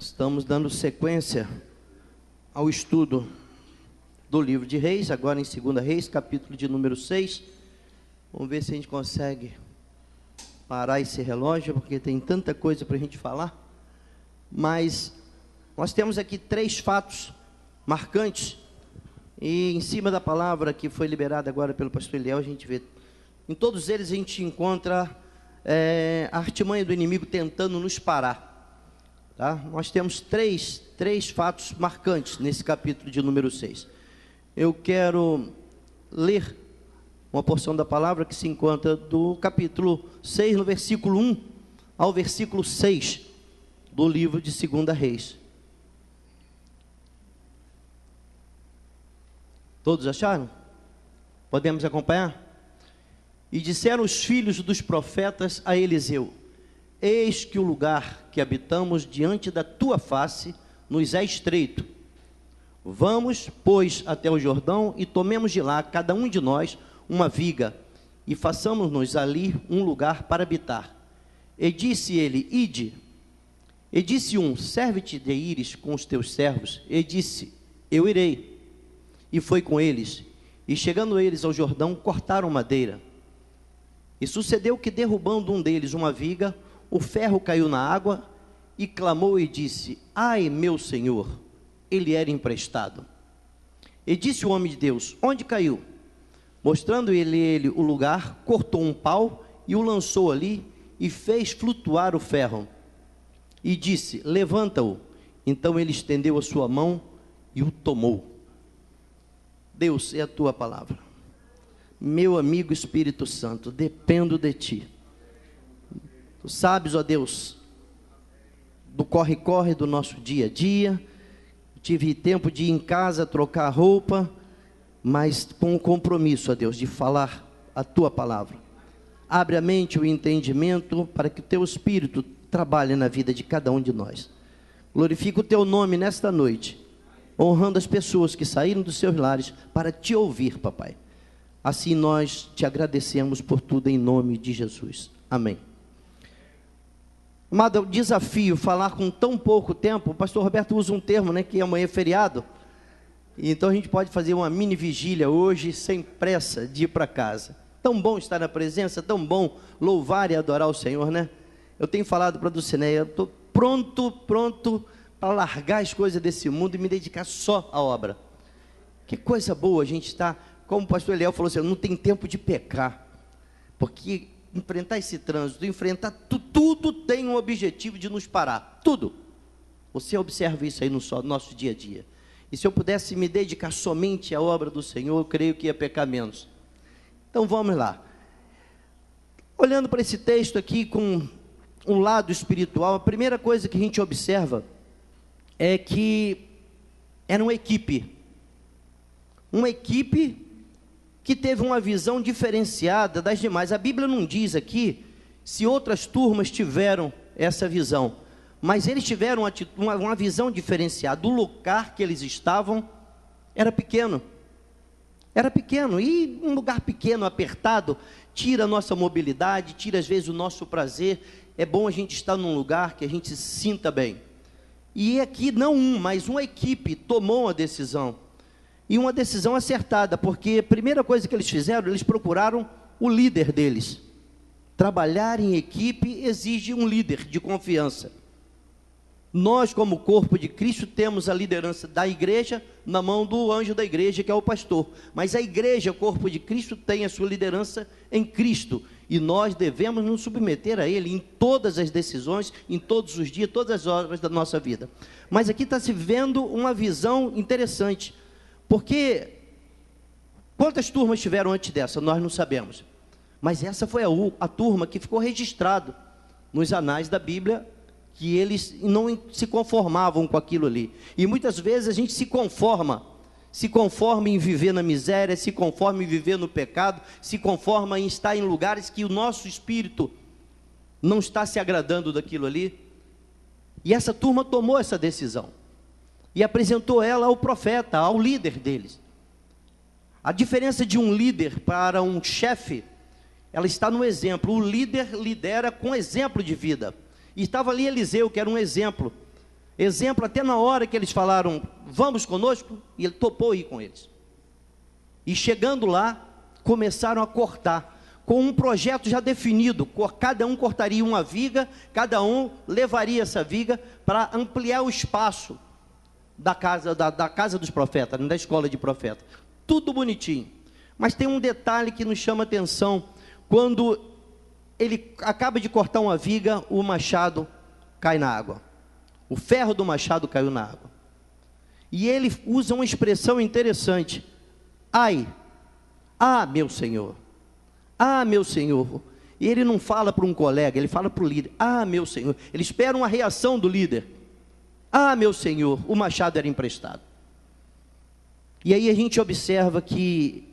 Estamos dando sequência ao estudo do livro de Reis, agora em 2 Reis, capítulo de número 6. Vamos ver se a gente consegue parar esse relógio, porque tem tanta coisa para a gente falar. Mas nós temos aqui 3 fatos marcantes, e em cima da palavra que foi liberada agora pelo pastor Eliel, a gente vê, em todos eles a gente encontra a artimanha do inimigo tentando nos parar. Tá? Nós temos três fatos marcantes nesse capítulo de número 6. Eu quero ler uma porção da palavra que se encontra do capítulo 6, no versículo 1 ao versículo 6 do livro de 2 Reis. Todos acharam? Podemos acompanhar? E disseram os filhos dos profetas a Eliseu: eis que o lugar que habitamos diante da tua face nos é estreito. Vamos, pois, até o Jordão e tomemos de lá, cada um de nós, uma viga, e façamos-nos ali um lugar para habitar. E disse ele: ide. E disse um: serve-te de ires com os teus servos. E disse: eu irei. E foi com eles. E chegando eles ao Jordão, cortaram madeira. E sucedeu que, derrubando um deles uma viga, o ferro caiu na água, e clamou e disse: ai, meu senhor, ele era emprestado. E disse o homem de Deus: onde caiu? Mostrando ele o lugar, cortou um pau e o lançou ali, e fez flutuar o ferro. E disse: levanta-o. Então ele estendeu a sua mão e o tomou. Deus, é a tua palavra. Meu amigo Espírito Santo, dependo de ti. Tu sabes, ó Deus, do corre-corre do nosso dia a dia. Tive tempo de ir em casa trocar roupa, mas com o compromisso, ó Deus, de falar a tua palavra. Abre a mente e o entendimento para que o teu Espírito trabalhe na vida de cada um de nós. Glorifica o teu nome nesta noite, honrando as pessoas que saíram dos seus lares para te ouvir, papai. Assim nós te agradecemos por tudo, em nome de Jesus. Amém. Amado, é um desafio falar com tão pouco tempo. O pastor Roberto usa um termo, né, que amanhã é feriado. Então a gente pode fazer uma mini vigília hoje, sem pressa de ir para casa. Tão bom estar na presença, tão bom louvar e adorar o Senhor, né? Eu tenho falado para a Dulcineia, eu estou pronto para largar as coisas desse mundo e me dedicar só à obra. Que coisa boa a gente está, como o pastor Eliel falou assim, não tem tempo de pecar, porque enfrentar esse trânsito, enfrentar tudo tem um objetivo de nos parar, tudo. Você observa isso aí no nosso dia a dia. E se eu pudesse me dedicar somente à obra do Senhor, eu creio que ia pecar menos. Então vamos lá. Olhando para esse texto aqui com um lado espiritual, a primeira coisa que a gente observa é que era uma equipe que teve uma visão diferenciada das demais. A Bíblia não diz aqui se outras turmas tiveram essa visão, mas eles tiveram uma visão diferenciada. O lugar que eles estavam era pequeno, e um lugar pequeno, apertado, tira a nossa mobilidade, tira às vezes o nosso prazer. É bom a gente estar num lugar que a gente se sinta bem. E aqui não mas uma equipe tomou uma decisão, e uma decisão acertada, porque a primeira coisa que eles fizeram, eles procuraram o líder deles. Trabalhar em equipe exige um líder de confiança. Nós, como corpo de Cristo, temos a liderança da igreja na mão do anjo da igreja, que é o pastor. Mas a igreja, o corpo de Cristo, tem a sua liderança em Cristo. E nós devemos nos submeter a Ele em todas as decisões, em todos os dias, todas as horas da nossa vida. Mas aqui está se vendo uma visão interessante, porque quantas turmas tiveram antes dessa, nós não sabemos. Mas essa foi a turma que ficou registrado nos anais da Bíblia, que eles não se conformavam com aquilo ali. E muitas vezes a gente se conforma em viver na miséria, se conforma em viver no pecado, se conforma em estar em lugares que o nosso espírito não está se agradando daquilo ali. E essa turma tomou essa decisão e apresentou ela ao profeta, ao líder deles. A diferença de um líder para um chefe, ela está no exemplo. O líder lidera com exemplo de vida. E estava ali Eliseu, que era um exemplo. Exemplo, até na hora que eles falaram, vamos conosco, e ele topou ir com eles. E chegando lá, começaram a cortar, com um projeto já definido. Cada um cortaria uma viga, cada um levaria essa viga para ampliar o espaço da casa dos profetas, da escola de profetas. Tudo bonitinho. Mas tem um detalhe que nos chama atenção. Quando ele acaba de cortar uma viga, o machado cai na água. O ferro do machado caiu na água. E ele usa uma expressão interessante. Ai, meu Senhor. Ah, meu Senhor. E ele não fala para um colega, ele fala para o líder. Ah, meu Senhor. Ele espera uma reação do líder. Ah, meu Senhor, o machado era emprestado. E aí a gente observa que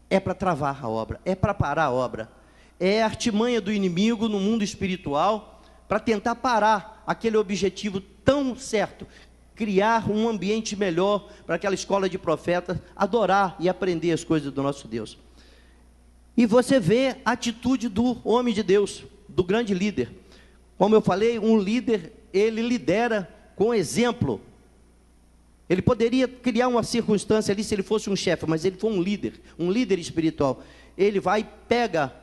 é para travar a obra, é para parar a obra. É a artimanha do inimigo no mundo espiritual para tentar parar aquele objetivo tão certo, criar um ambiente melhor para aquela escola de profetas adorar e aprender as coisas do nosso Deus. E você vê a atitude do homem de Deus, do grande líder. Como eu falei, um líder, ele lidera com exemplo. Ele poderia criar uma circunstância ali se ele fosse um chefe, mas ele foi um líder espiritual. Ele vai, pega,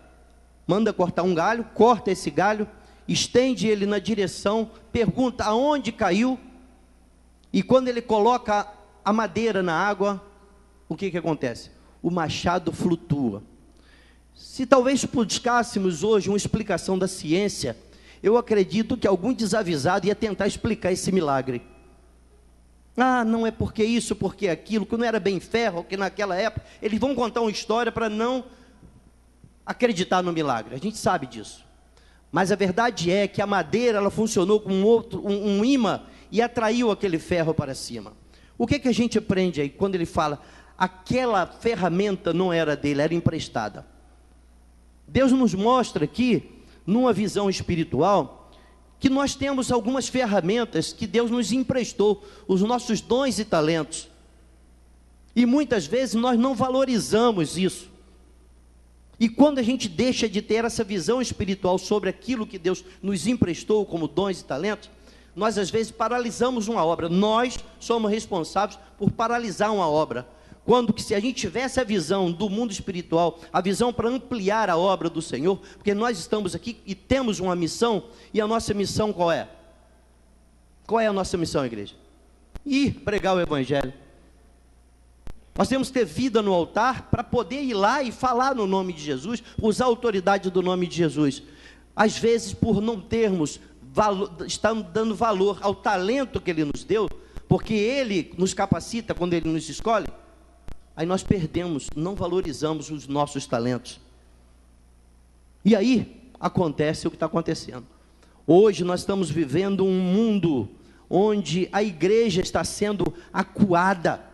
manda cortar um galho, corta esse galho, estende ele na direção, pergunta aonde caiu, e quando ele coloca a madeira na água, o que acontece? O machado flutua. Se talvez buscássemos hoje uma explicação da ciência, eu acredito que algum desavisado ia tentar explicar esse milagre. Ah, não é porque isso, porque aquilo, que não era bem ferro, que naquela época, eles vão contar uma história para não acreditar no milagre, a gente sabe disso. Mas a verdade é que a madeira, ela funcionou como um imã, e atraiu aquele ferro para cima. O que a gente aprende aí, quando ele fala, aquela ferramenta não era dele, era emprestada. Deus nos mostra aqui, numa visão espiritual, que nós temos algumas ferramentas que Deus nos emprestou, os nossos dons e talentos, e muitas vezes nós não valorizamos isso, e quando a gente deixa de ter essa visão espiritual sobre aquilo que Deus nos emprestou como dons e talentos, nós às vezes paralisamos uma obra. Nós somos responsáveis por paralisar uma obra, quando que se a gente tivesse a visão do mundo espiritual, a visão para ampliar a obra do Senhor, porque nós estamos aqui e temos uma missão, e a nossa missão qual é? Qual é a nossa missão, igreja? Ir pregar o Evangelho. Nós temos que ter vida no altar para poder ir lá e falar no nome de Jesus, usar a autoridade do nome de Jesus. Às vezes, por não termos estamos dando valor ao talento que Ele nos deu, porque Ele nos capacita quando Ele nos escolhe, aí nós perdemos, não valorizamos os nossos talentos. E aí acontece o que está acontecendo. Hoje nós estamos vivendo um mundo onde a igreja está sendo acuada.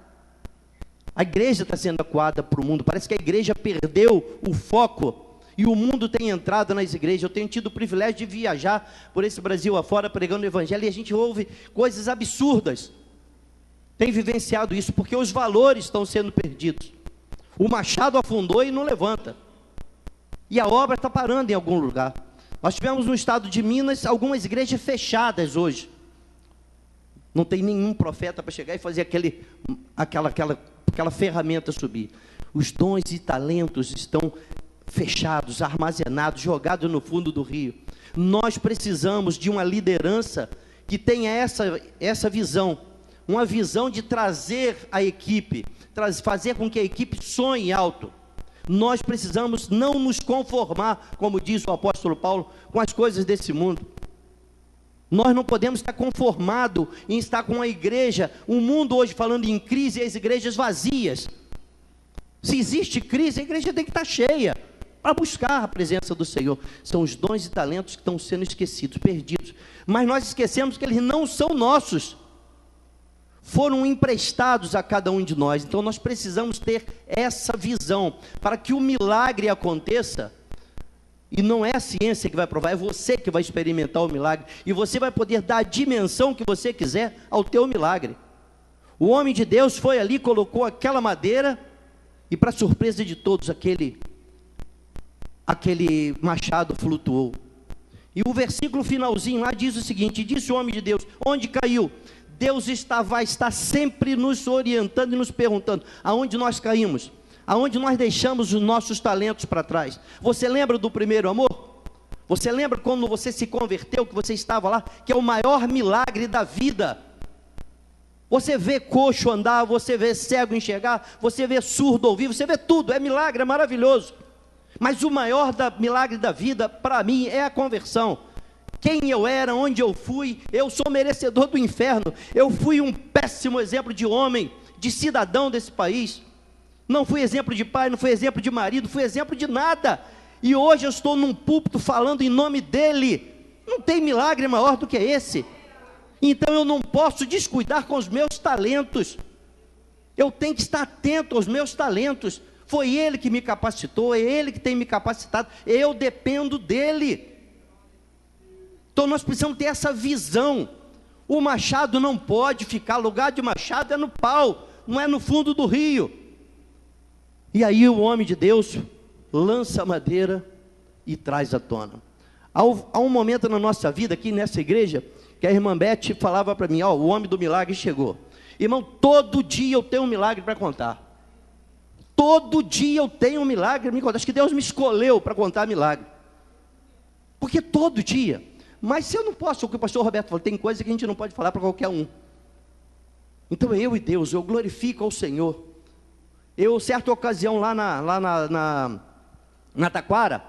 A igreja está sendo acuada para o mundo. Parece que a igreja perdeu o foco. E o mundo tem entrado nas igrejas. Eu tenho tido o privilégio de viajar por esse Brasil afora, pregando o Evangelho, e a gente ouve coisas absurdas. Tem vivenciado isso, porque os valores estão sendo perdidos. O machado afundou e não levanta. E a obra está parando em algum lugar. Nós tivemos no estado de Minas algumas igrejas fechadas hoje. Não tem nenhum profeta para chegar e fazer aquela ferramenta subir. Os dons e talentos estão fechados, armazenados, jogados no fundo do rio. Nós precisamos de uma liderança que tenha essa visão, uma visão de trazer a equipe, fazer com que a equipe sonhe alto. Nós precisamos não nos conformar, como diz o apóstolo Paulo, com as coisas desse mundo. Nós não podemos estar conformados em estar com a igreja, o mundo hoje falando em crise, e as igrejas vazias. Se existe crise, a igreja tem que estar cheia, para buscar a presença do Senhor. São os dons e talentos que estão sendo esquecidos, perdidos, mas nós esquecemos que eles não são nossos, foram emprestados a cada um de nós. Então nós precisamos ter essa visão, para que o milagre aconteça, e não é a ciência que vai provar, é você que vai experimentar o milagre, e você vai poder dar a dimensão que você quiser ao teu milagre. O homem de Deus foi ali, colocou aquela madeira, e para surpresa de todos, aquele machado flutuou. E o versículo finalzinho lá diz o seguinte: disse o homem de Deus, onde caiu? Deus vai estar sempre nos orientando e nos perguntando, aonde nós caímos? Aonde nós deixamos os nossos talentos para trás? Você lembra do primeiro amor? Você lembra quando você se converteu, que você estava lá, que é o maior milagre da vida? Você vê coxo andar, você vê cego enxergar, você vê surdo ouvir, você vê tudo, é milagre, é maravilhoso. Mas o maior milagre da vida, para mim, é a conversão. Quem eu era, onde eu fui, eu sou merecedor do inferno. Eu fui um péssimo exemplo de homem, de cidadão desse país. Não fui exemplo de pai, não fui exemplo de marido, fui exemplo de nada. E hoje eu estou num púlpito falando em nome dele. Não tem milagre maior do que esse. Então eu não posso descuidar com os meus talentos. Eu tenho que estar atento aos meus talentos. Foi ele que me capacitou, é ele que tem me capacitado. Eu dependo dele. Então nós precisamos ter essa visão. O machado não pode ficar, lugar de machado é no pau, não é no fundo do rio. E aí o homem de Deus lança a madeira e traz à tona. Há um momento na nossa vida, aqui nessa igreja, que a irmã Beth falava para mim, o homem do milagre chegou. Irmão, todo dia eu tenho um milagre para contar. Todo dia eu tenho um milagre para me contar. Acho que Deus me escolheu para contar milagre. Porque todo dia. Mas se eu não posso, o que o pastor Roberto falou, tem coisa que a gente não pode falar para qualquer um. Então eu e Deus, eu glorifico ao Senhor. Eu, certa ocasião, lá na Taquara,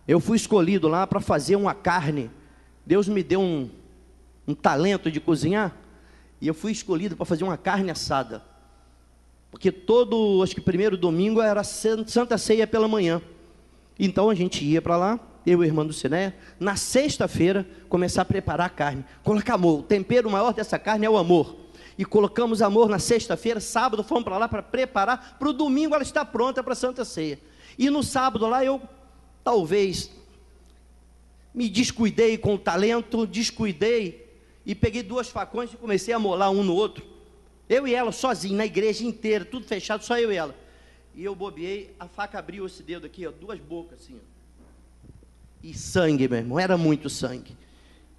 eu fui escolhido lá para fazer uma carne. Deus me deu um talento de cozinhar, e eu fui escolhido para fazer uma carne assada. Porque acho que primeiro domingo era Santa Ceia pela manhã. Então a gente ia para lá, eu e o irmão do Ciné, na sexta-feira, começar a preparar a carne. Colocar amor, o tempero maior dessa carne é o amor. E colocamos amor na sexta-feira, sábado fomos para lá para preparar, para o domingo ela está pronta para a Santa Ceia. E no sábado lá eu, talvez, me descuidei com o talento, e peguei 2 facões e comecei a molar um no outro. Eu e ela sozinho, na igreja inteira, tudo fechado, só eu e ela. E eu bobeei, a faca abriu esse dedo aqui, 2 bocas assim, E sangue, meu irmão, era muito sangue.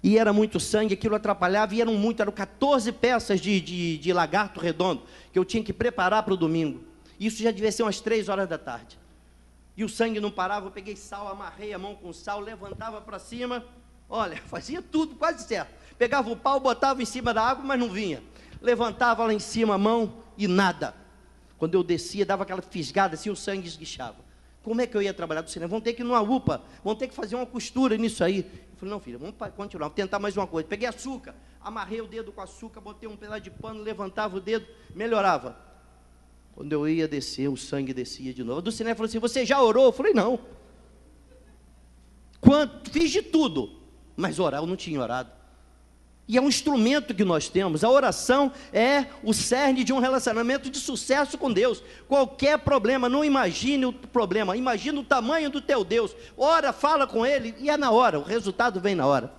E era muito sangue, aquilo atrapalhava, e eram 14 peças de lagarto redondo, que eu tinha que preparar para o domingo. Isso já devia ser umas 3 horas da tarde. E o sangue não parava, eu peguei sal, amarrei a mão com sal, levantava para cima, olha, fazia tudo quase certo. Pegava o pau, botava em cima da água, mas não vinha. Levantava lá em cima a mão e nada. Quando eu descia, dava aquela fisgada assim, o sangue esguichava. Como é que eu ia trabalhar do cinema? Vamos ter que ir numa UPA, vamos ter que fazer uma costura nisso aí. Eu falei, não filha, vamos continuar, vamos tentar mais uma coisa. Peguei açúcar, amarrei o dedo com açúcar, botei um pedaço de pano, levantava o dedo, melhorava. Quando eu ia descer, o sangue descia de novo. A do cinema falou assim, você já orou? Eu falei, não. Fiz de tudo, mas orar eu não tinha orado. E é um instrumento que nós temos. A oração é o cerne de um relacionamento de sucesso com Deus. Qualquer problema, não imagine o problema, imagine o tamanho do teu Deus. Ora, fala com Ele e é na hora, o resultado vem na hora.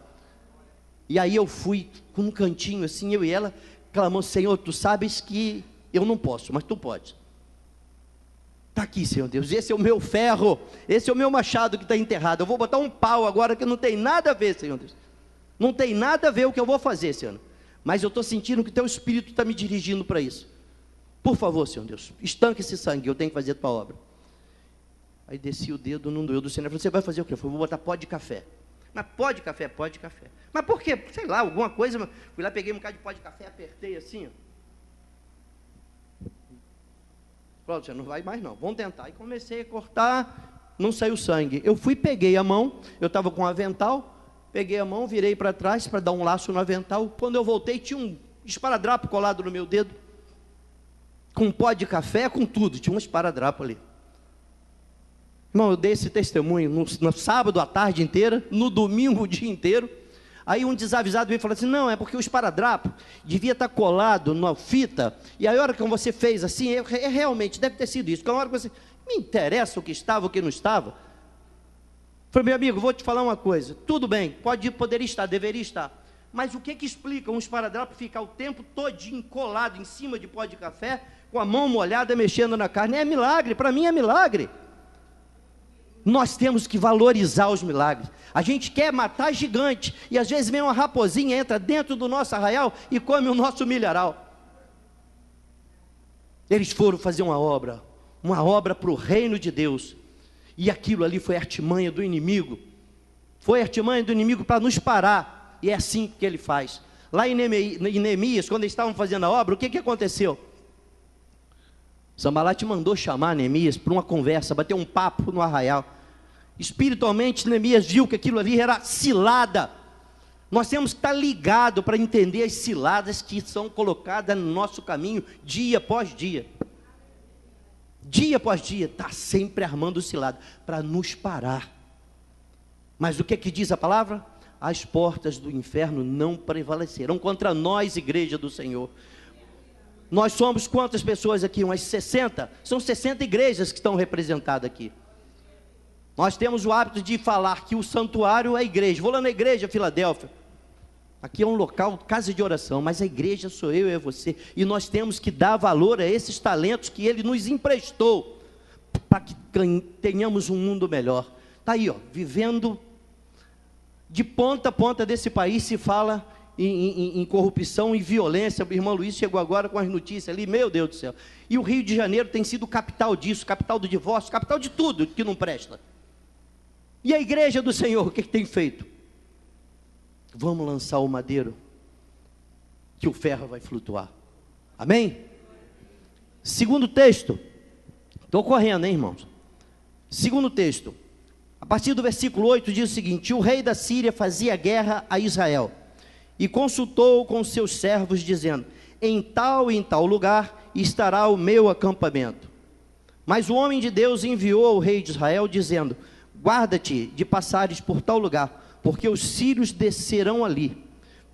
E aí eu fui com um cantinho assim, eu e ela, clamando, Senhor, Tu sabes que eu não posso, mas Tu pode. Está aqui, Senhor Deus, esse é o meu ferro, esse é o meu machado que está enterrado. Eu vou botar um pau agora que não tem nada a ver, Senhor Deus. Não tem nada a ver o que eu vou fazer, Senhor. Mas eu estou sentindo que Teu Espírito está me dirigindo para isso. Por favor, Senhor Deus, estanque esse sangue, eu tenho que fazer a Tua obra. Aí desci o dedo, não doeu do Senhor. Falei, você vai fazer o quê? Eu falei, vou botar pó de café. Mas pó de café, pó de café. Mas por quê? Sei lá, alguma coisa. Fui lá, peguei um bocado de pó de café, apertei assim, Pronto, já não vai mais não, vamos tentar. E comecei a cortar, não saiu sangue. Eu fui, peguei a mão, eu estava com um avental, peguei a mão, virei para trás para dar um laço no avental. Quando eu voltei, tinha um esparadrapo colado no meu dedo, com pó de café, com tudo, tinha um esparadrapo ali. Irmão, eu dei esse testemunho no sábado a tarde inteira, no domingo o dia inteiro. Aí um desavisado veio e falou assim, não, é porque o esparadrapo devia estar colado na fita, e aí a hora que você fez assim, realmente deve ter sido isso, porque a hora que você, me interessa o que estava, o que não estava. Falei, meu amigo, vou te falar uma coisa, tudo bem, poderia estar, deveria estar, mas o que explica um esparadrapo ficar o tempo todinho colado em cima de pó de café, com a mão molhada, mexendo na carne? É milagre, para mim é milagre. Nós temos que valorizar os milagres. A gente quer matar gigante, e às vezes vem uma raposinha, entra dentro do nosso arraial e come o nosso milharal. Eles foram fazer uma obra para o reino de Deus, e aquilo ali foi artimanha do inimigo, para nos parar, e é assim que ele faz. Lá em Neemias, quando eles estavam fazendo a obra, o que aconteceu? Sambalat mandou chamar Neemias para uma conversa, bater um papo no arraial. Espiritualmente, Neemias viu que aquilo ali era cilada. Nós temos que estar ligados para entender as ciladas que são colocadas no nosso caminho, dia após dia. Dia após dia, está sempre armando cilada, para nos parar. Mas o que diz a palavra? As portas do inferno não prevalecerão contra nós, igreja do Senhor. Nós somos quantas pessoas aqui? Umas 60? São 60 igrejas que estão representadas aqui. Nós temos o hábito de falar que o santuário é a igreja. Vou lá na igreja, Filadélfia. Aqui é um local, casa de oração, mas a igreja sou eu e você. E nós temos que dar valor a esses talentos que Ele nos emprestou, para que tenhamos um mundo melhor. Está aí, vivendo de ponta a ponta desse país, se fala em corrupção e violência. O irmão Luiz chegou agora com as notícias ali, meu Deus do céu. E o Rio de Janeiro tem sido capital disso, capital do divórcio, capital de tudo que não presta. E a igreja do Senhor, o que tem feito? Vamos lançar o madeiro, que o ferro vai flutuar. Amém? Segundo texto, estou correndo, hein, irmãos? Segundo texto, a partir do versículo 8 diz o seguinte: o rei da Síria fazia guerra a Israel, e consultou com seus servos, dizendo: em tal e em tal lugar estará o meu acampamento. Mas o homem de Deus enviou ao rei de Israel, dizendo: guarda-te de passares por tal lugar, porque os sírios descerão ali.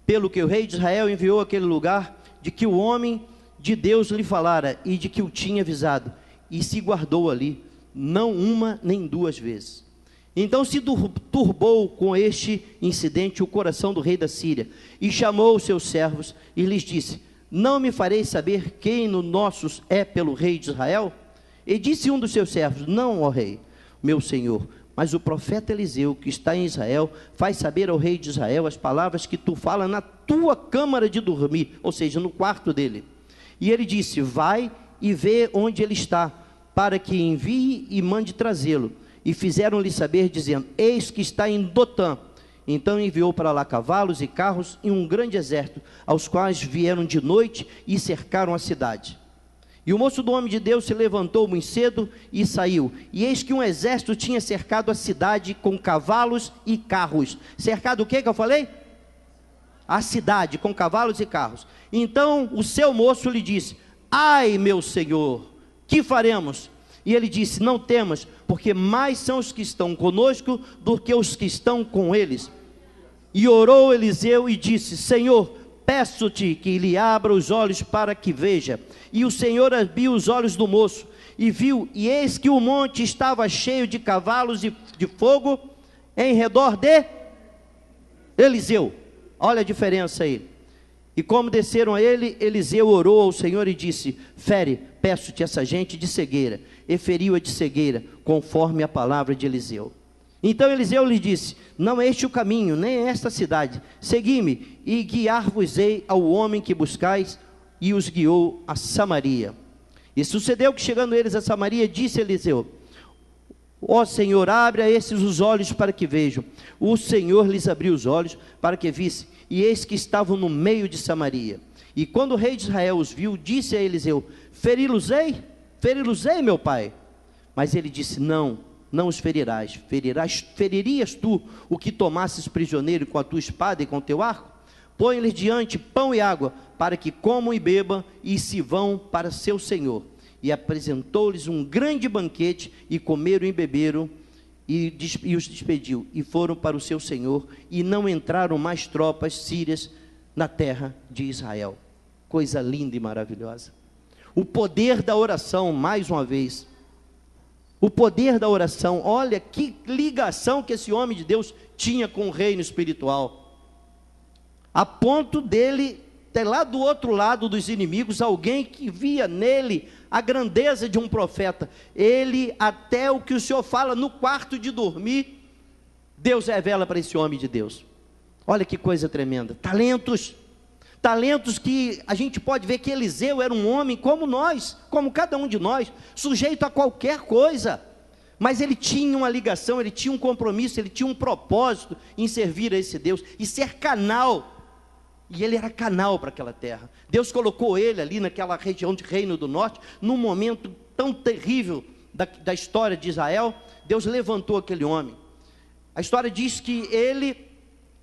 Pelo que o rei de Israel enviou aquele lugar, de que o homem de Deus lhe falara, e de que o tinha avisado, e se guardou ali, não uma nem duas vezes. Então se turbou com este incidente o coração do rei da Síria, e chamou os seus servos, e lhes disse: não me fareis saber quem no nossos é pelo rei de Israel? E disse um dos seus servos: não, ó rei, meu senhor, mas o profeta Eliseu, que está em Israel, faz saber ao rei de Israel as palavras que tu falas na tua câmara de dormir, ou seja, no quarto dele. E ele disse: vai e vê onde ele está, para que envie e mande trazê-lo. E fizeram-lhe saber, dizendo: eis que está em Dotã. Então enviou para lá cavalos e carros e um grande exército, aos quais vieram de noite e cercaram a cidade. E o moço do homem de Deus se levantou muito cedo e saiu. E eis que um exército tinha cercado a cidade com cavalos e carros. Cercado o que eu falei? A cidade com cavalos e carros. Então o seu moço lhe disse: ai, meu senhor, que faremos? E ele disse: não temas, porque mais são os que estão conosco do que os que estão com eles. E orou Eliseu e disse: Senhor, peço-te que lhe abra os olhos para que veja. E o Senhor abriu os olhos do moço, e viu, e eis que o monte estava cheio de cavalos de fogo em redor de Eliseu. Olha a diferença aí. E como desceram a ele, Eliseu orou ao Senhor e disse: fere, peço-te, essa gente de cegueira. E feriu-a de cegueira, conforme a palavra de Eliseu. Então Eliseu lhe disse: não é este o caminho, nem esta cidade. Segui-me, e guiar-vos-ei ao homem que buscais. E os guiou a Samaria. E sucedeu que, chegando eles a Samaria, disse Eliseu: ó Senhor, abre a esses os olhos para que vejam. O Senhor lhes abriu os olhos para que vissem, e eis que estavam no meio de Samaria. E quando o rei de Israel os viu, disse a Eliseu: feri-los-ei, meu pai? Mas ele disse: não os ferirás. Feririas tu o que tomasses prisioneiro com a tua espada e com o teu arco? Põe-lhes diante pão e água, para que comam e bebam, e se vão para seu senhor. E apresentou-lhes um grande banquete, e comeram e beberam, e os despediu, e foram para o seu senhor, e não entraram mais tropas sírias na terra de Israel. Coisa linda e maravilhosa. O poder da oração, mais uma vez. O poder da oração. Olha que ligação que esse homem de Deus tinha com o reino espiritual, a ponto dele até lá do outro lado dos inimigos, alguém que via nele a grandeza de um profeta. Ele, até o que o Senhor fala no quarto de dormir, Deus revela para esse homem de Deus. Olha que coisa tremenda. Talentos que a gente pode ver que Eliseu era um homem como nós, como cada um de nós, sujeito a qualquer coisa, mas ele tinha uma ligação, ele tinha um compromisso, ele tinha um propósito em servir a esse Deus, e ser canal, e ele era canal para aquela terra. Deus colocou ele ali naquela região de Reino do Norte, num momento tão terrível da história de Israel. Deus levantou aquele homem. A história diz que ele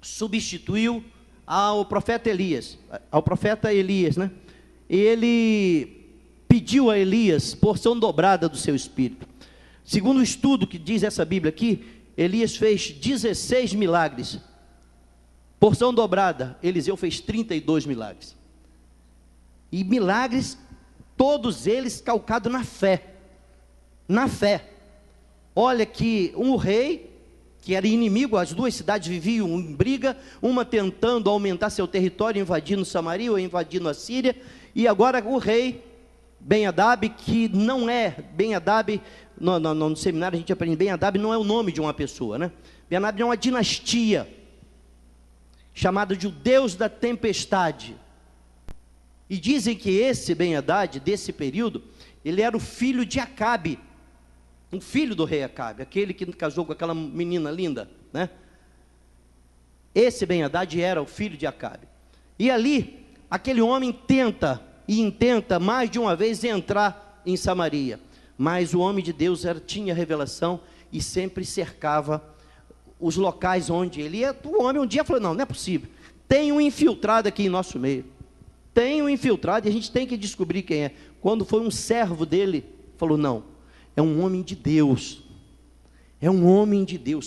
substituiu ao profeta Elias, né? Ele pediu a Elias porção dobrada do seu espírito. Segundo o estudo que diz essa Bíblia aqui, Elias fez 16 milagres, porção dobrada. Eliseu fez 32 milagres, e milagres, todos eles calcados na fé, olha que um rei, que era inimigo, as duas cidades viviam em briga, uma tentando aumentar seu território, invadindo Samaria ou invadindo a Síria, e agora o rei Ben-Hadad, que não é Ben-Hadad, no seminário a gente aprende, Ben-Hadad não é o nome de uma pessoa, né? Ben-Hadad é uma dinastia, chamada de o Deus da tempestade, e dizem que esse Ben-Hadad, desse período, ele era o filho de Acabe, um filho do rei Acabe, aquele que casou com aquela menina linda, né? Esse Ben-Hadad era o filho de Acabe. E ali, aquele homem intenta mais de uma vez entrar em Samaria, mas o homem de Deus tinha revelação e sempre cercava os locais onde ele ia. O homem um dia falou: não é possível, tem um infiltrado aqui em nosso meio, tem um infiltrado, e a gente tem que descobrir quem é. Quando foi um servo dele, falou: não, é um homem de Deus,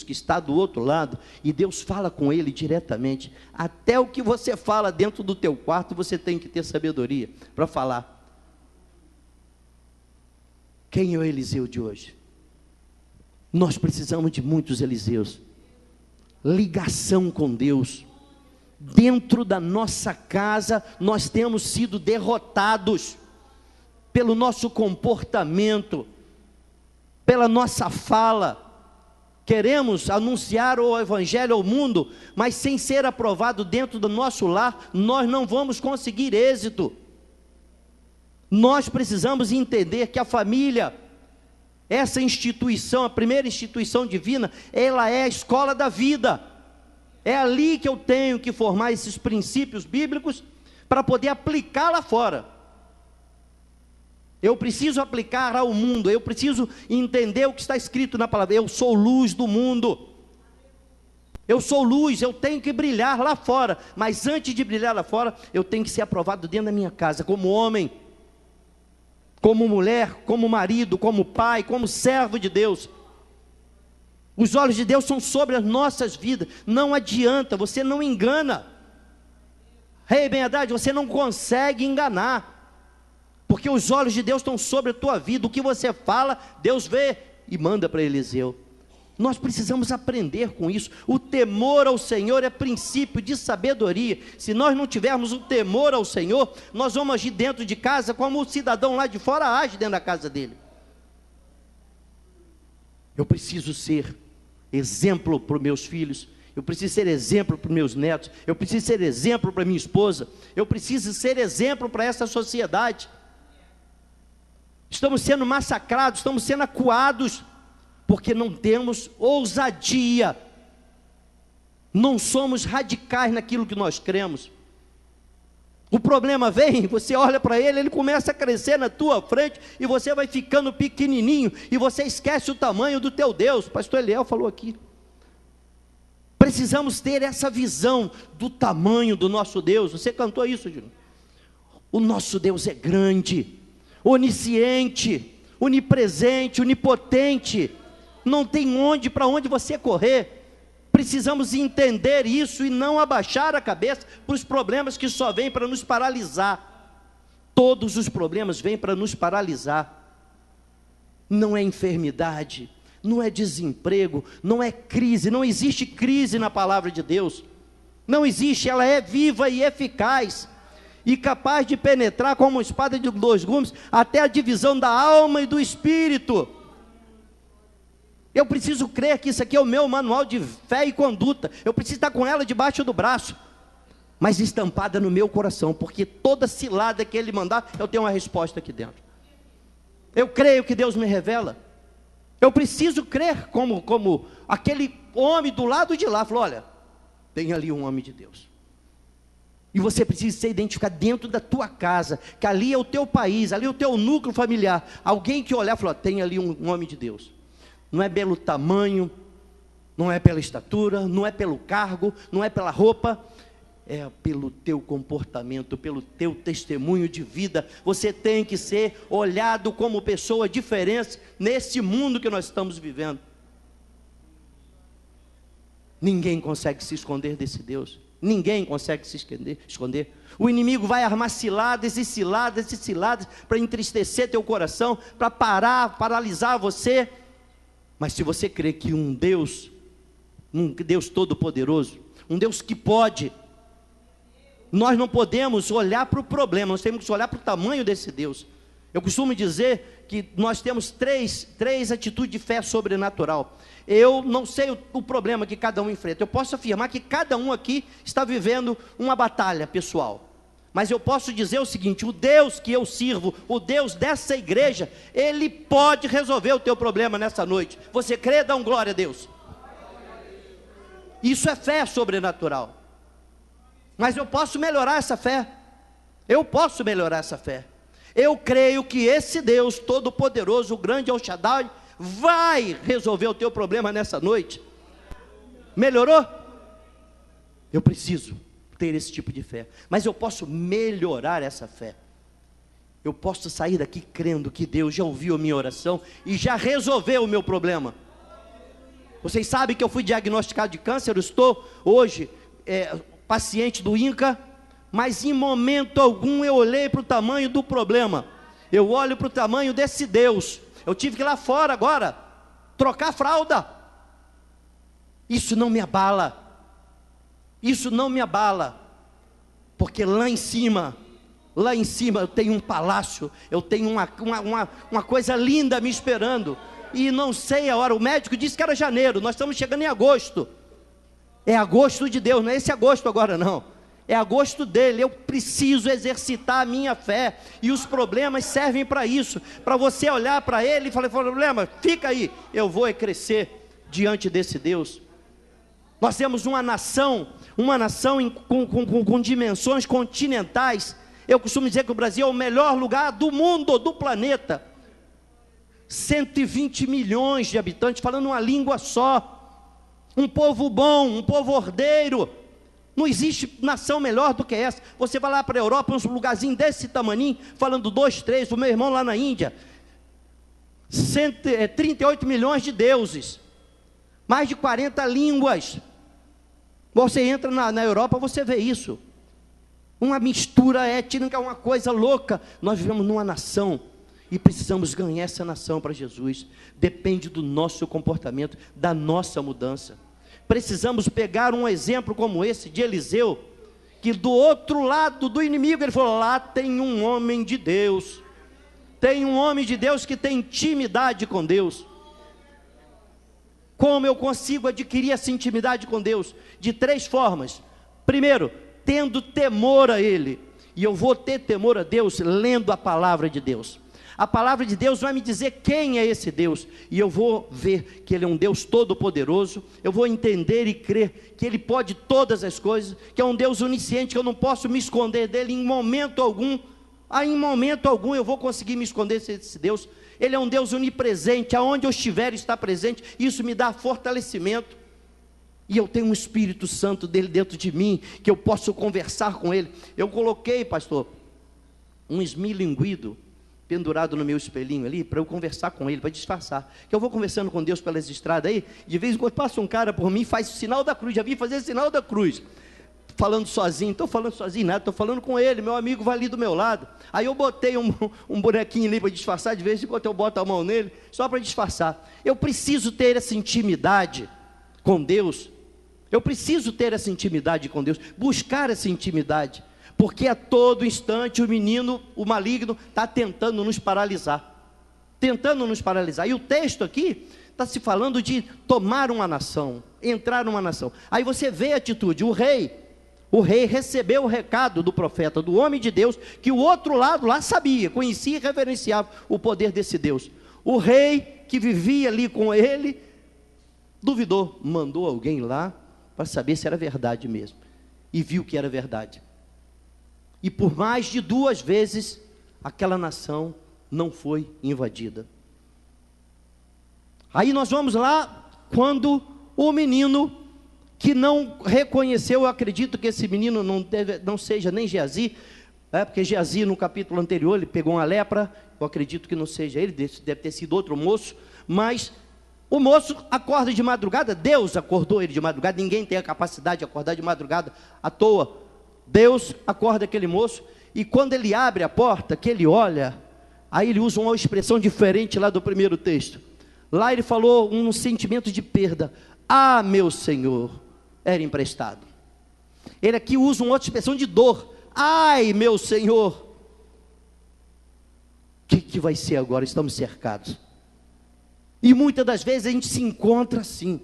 que está do outro lado, e Deus fala com ele diretamente. Até o que você fala dentro do teu quarto, você tem que ter sabedoria para falar. Quem é o Eliseu de hoje? Nós precisamos de muitos Eliseus, ligação com Deus. Dentro da nossa casa, nós temos sido derrotados pelo nosso comportamento, pela nossa fala. Queremos anunciar o evangelho ao mundo, mas sem ser aprovado dentro do nosso lar, nós não vamos conseguir êxito. Nós precisamos entender que a família, essa instituição, a primeira instituição divina, ela é a escola da vida. É ali que eu tenho que formar esses princípios bíblicos para poder aplicar lá fora. Eu preciso aplicar ao mundo, eu preciso entender o que está escrito na palavra. Eu sou luz do mundo, eu sou luz, eu tenho que brilhar lá fora, mas antes de brilhar lá fora, eu tenho que ser aprovado dentro da minha casa, como homem, como mulher, como marido, como pai, como servo de Deus. Os olhos de Deus são sobre as nossas vidas, não adianta, você não engana. Rei Ben-Hadad, você não consegue enganar, porque os olhos de Deus estão sobre a tua vida. O que você fala, Deus vê e manda para Eliseu. Nós precisamos aprender com isso. O temor ao Senhor é princípio de sabedoria. Se nós não tivermos o temor ao Senhor, nós vamos agir dentro de casa como o cidadão lá de fora age dentro da casa dele. Eu preciso ser exemplo para os meus filhos, eu preciso ser exemplo para os meus netos, eu preciso ser exemplo para minha esposa, eu preciso ser exemplo para essa sociedade. Estamos sendo massacrados, estamos sendo acuados, porque não temos ousadia, não somos radicais naquilo que nós cremos. O problema vem, você olha para ele, ele começa a crescer na tua frente, e você vai ficando pequenininho, e você esquece o tamanho do teu Deus. O pastor Eliel falou aqui, precisamos ter essa visão do tamanho do nosso Deus. Você cantou isso, Júnior? O nosso Deus é grande, onisciente, onipresente, onipotente, não tem para onde você correr. Precisamos entender isso e não abaixar a cabeça para os problemas que só vêm para nos paralisar. Todos os problemas vêm para nos paralisar. Não é enfermidade, não é desemprego, não é crise, não existe crise na palavra de Deus. Não existe, ela é viva e eficaz. e capaz de penetrar como uma espada de dois gumes, até a divisão da alma e do espírito. Eu preciso crer que isso aqui é o meu manual de fé e conduta, eu preciso estar com ela debaixo do braço, mas estampada no meu coração, porque toda cilada que Ele mandar, eu tenho uma resposta aqui dentro. Eu creio que Deus me revela, eu preciso crer como aquele homem do lado de lá, falou, olha, tem ali um homem de Deus. E você precisa ser identificado dentro da tua casa, que ali é o teu país, ali é o teu núcleo familiar. Alguém que olhar e falar, tem ali um homem de Deus. Não é pelo tamanho, não é pela estatura, não é pelo cargo, não é pela roupa, é pelo teu comportamento, pelo teu testemunho de vida. Você tem que ser olhado como pessoa diferente nesse mundo que nós estamos vivendo. Ninguém consegue se esconder desse Deus. Ninguém consegue se esconder. O inimigo vai armar ciladas e ciladas e ciladas para entristecer teu coração, para paralisar você. Mas se você crê que um Deus todo-poderoso, um Deus que pode, nós não podemos olhar para o problema, nós temos que olhar para o tamanho desse Deus. Eu costumo dizer que nós temos três atitudes de fé sobrenatural. Eu não sei o problema que cada um enfrenta. Eu posso afirmar que cada um aqui está vivendo uma batalha pessoal. Mas eu posso dizer o seguinte, o Deus que eu sirvo, o Deus dessa igreja, Ele pode resolver o teu problema nessa noite. Você crê? Dá um glória a Deus. Isso é fé sobrenatural. Mas eu posso melhorar essa fé. Eu posso melhorar essa fé. Eu creio que esse Deus todo-poderoso, o grande El Shaddai, vai resolver o teu problema nessa noite. Melhorou? Eu preciso ter esse tipo de fé, mas eu posso melhorar essa fé. Eu posso sair daqui crendo que Deus já ouviu a minha oração e já resolveu o meu problema. Vocês sabem que eu fui diagnosticado de câncer, eu estou hoje paciente do INCA, mas em momento algum eu olhei para o tamanho do problema. Eu olho para o tamanho desse Deus. Eu tive que ir lá fora agora, trocar a fralda. Isso não me abala. Isso não me abala. Porque lá em cima eu tenho um palácio, eu tenho uma coisa linda me esperando. E não sei a hora, o médico disse que era janeiro, nós estamos chegando em agosto. É agosto de Deus, não é esse agosto agora não. É agosto dele. Eu preciso exercitar a minha fé, e os problemas servem para isso, para você olhar para ele e falar, problema, fica aí, eu vou crescer diante desse Deus. Nós temos uma nação com dimensões continentais. Eu costumo dizer que o Brasil é o melhor lugar do mundo, do planeta. 120 milhões de habitantes, falando uma língua só, um povo bom, um povo ordeiro. Não existe nação melhor do que essa. Você vai lá para a Europa, um lugarzinho desse tamaninho, falando 2, 3, o meu irmão lá na Índia, 38 milhões de deuses, mais de 40 línguas. Você entra na Europa, você vê isso, uma mistura étnica, uma coisa louca. Nós vivemos numa nação, e precisamos ganhar essa nação para Jesus. Depende do nosso comportamento, da nossa mudança. Precisamos pegar um exemplo como esse de Eliseu, que do outro lado do inimigo, ele falou, lá tem um homem de Deus, tem um homem de Deus que tem intimidade com Deus. Como eu consigo adquirir essa intimidade com Deus? De 3 formas. Primeiro, tendo temor a Ele, e eu vou ter temor a Deus lendo a palavra de Deus. A palavra de Deus vai me dizer quem é esse Deus, e eu vou ver que Ele é um Deus todo-poderoso. Eu vou entender e crer que Ele pode todas as coisas, que é um Deus onisciente, que eu não posso me esconder dEle em momento algum. Em momento algum eu vou conseguir me esconder desse Deus. Ele é um Deus onipresente, aonde eu estiver está presente. Isso me dá fortalecimento, e eu tenho um Espírito Santo dele dentro de mim, que eu posso conversar com Ele. Eu coloquei, pastor, um esmilinguido pendurado no meu espelhinho ali, para eu conversar com Ele, para disfarçar, que eu vou conversando com Deus pelas estradas aí, de vez em quando passa um cara por mim e faz o sinal da cruz. Já vi fazer o sinal da cruz, falando sozinho. Estou falando sozinho nada, estou falando com ele, meu amigo vai ali do meu lado. Aí eu botei um bonequinho ali para disfarçar, de vez em quando eu boto a mão nele, só para disfarçar. Eu preciso ter essa intimidade com Deus, eu preciso ter essa intimidade com Deus, buscar essa intimidade, porque a todo instante o menino, o maligno, está tentando nos paralisar. Tentando nos paralisar. E o texto aqui está se falando de tomar uma nação, entrar numa nação. Aí você vê a atitude, o rei recebeu o recado do profeta, do homem de Deus, que o outro lado lá sabia, conhecia e reverenciava o poder desse Deus. O rei que vivia ali com ele, duvidou, mandou alguém lá para saber se era verdade mesmo, e viu que era verdade. E por mais de 2 vezes, aquela nação não foi invadida. Aí nós vamos lá, quando o menino, que não reconheceu, eu acredito que esse menino não seja nem Geazi, porque Geazi no capítulo anterior, ele pegou uma lepra, eu acredito que não seja ele, deve ter sido outro moço, mas o moço acorda de madrugada, Deus acordou ele de madrugada, ninguém tem a capacidade de acordar de madrugada à toa. Deus acorda aquele moço, e quando ele abre a porta, que ele olha, aí ele usa uma expressão diferente lá do primeiro texto. Lá ele falou um sentimento de perda. Ah, meu Senhor, era emprestado. Ele aqui usa uma outra expressão de dor. Ai, meu Senhor, o que vai ser agora? Estamos cercados. E muitas das vezes a gente se encontra assim,